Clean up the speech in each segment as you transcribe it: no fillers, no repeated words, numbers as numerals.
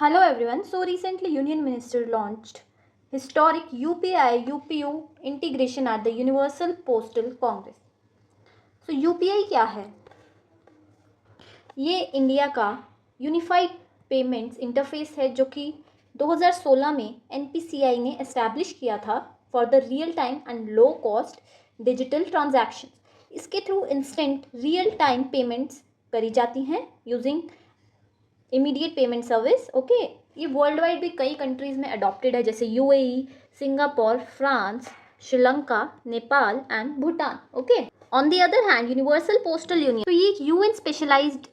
Hello everyone. So recently Union Minister launched historic UPI UPU integration at the Universal Postal Congress. So UPI क्या है? ये India का unified payments interface है जो कि 2016 में NPCI ने एस्टैब्लिश किया था for the real time and low cost digital transaction. इसके through instant real time payments करी जाती हैं using immediate payment service. Okay, ये वर्ल्ड वाइड भी कई कंट्रीज में अडॉप्टेड है जैसे UAE, Singapore, France, Sri Lanka, Nepal and Bhutan. Okay, on the other hand universal postal union, तो ये एक UN स्पेशलाइज्ड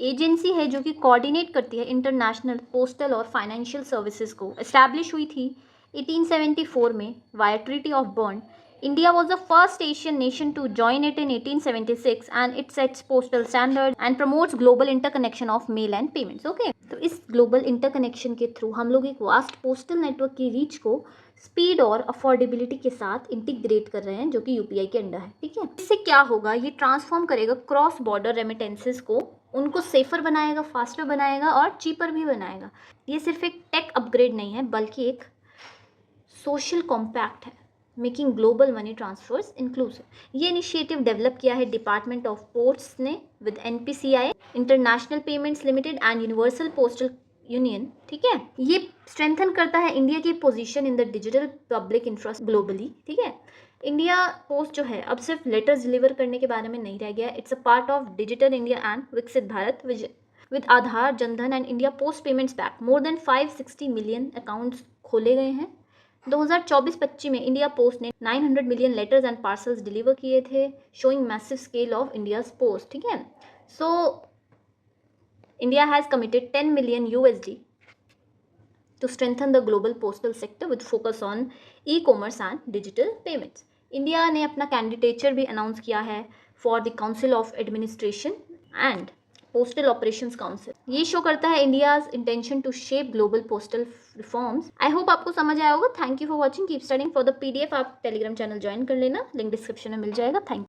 एजेंसी है जो कि कोऑर्डिनेट करती है इंटरनेशनल पोस्टल और फाइनेंशियल सर्विसेज को. एस्टैब्लिश हुई थी 1874 में via treaty of bond. India was the first Asian nation to join it in 1876 and it sets postal standards and promotes global interconnection of mail and payments. Okay, तो इस global interconnection के through हम लोग एक vast postal network की reach को speed और affordability के साथ इंटीग्रेट कर रहे हैं जो कि UPI के अंडर है. ठीक है, इससे क्या होगा, ये ट्रांसफॉर्म करेगा क्रॉस बॉर्डर रेमिटेंसेस को, उनको सेफर बनाएगा, फास्टर बनाएगा और चीपर भी बनाएगा. ये सिर्फ एक टेक अपग्रेड नहीं है बल्कि एक सोशल कॉम्पैक्ट है, making global money transfers inclusive. ये इनिशिएटिव डेवलप किया है डिपार्टमेंट ऑफ पोर्ट्स ने with NPCI, international payments limited and universal postal union. ठीक है, ये स्ट्रेंथन करता है इंडिया की position in the digital public infrastructure globally. ठीक है, इंडिया पोस्ट जो है अब सिर्फ लेटर्स डिलीवर करने के बारे में नहीं रह गया. It's a part of digital India and Viksit Bharat vision. With Aadhaar, Jan Dhan and India post payments bank, more than 560 million accounts खोले गए हैं. 2024-25 में इंडिया पोस्ट ने 900 million letters and parcels deliver किए थे, showing massive scale of India's post. ठीक है, so India has committed 10 million USD to strengthen the global postal sector with focus on e-commerce and digital payments. India ने अपना candidature भी announce किया है for the council of administration and postal operations council. ये show करता है India's intention to shape global postal reforms. I hope आपको समझ आया होगा. Thank you for watching. Keep studying. For the PDF आप टेलीग्राम चैनल ज्वाइन कर लेना, लिंक डिस्क्रिप्शन में मिल जाएगा. Thank you.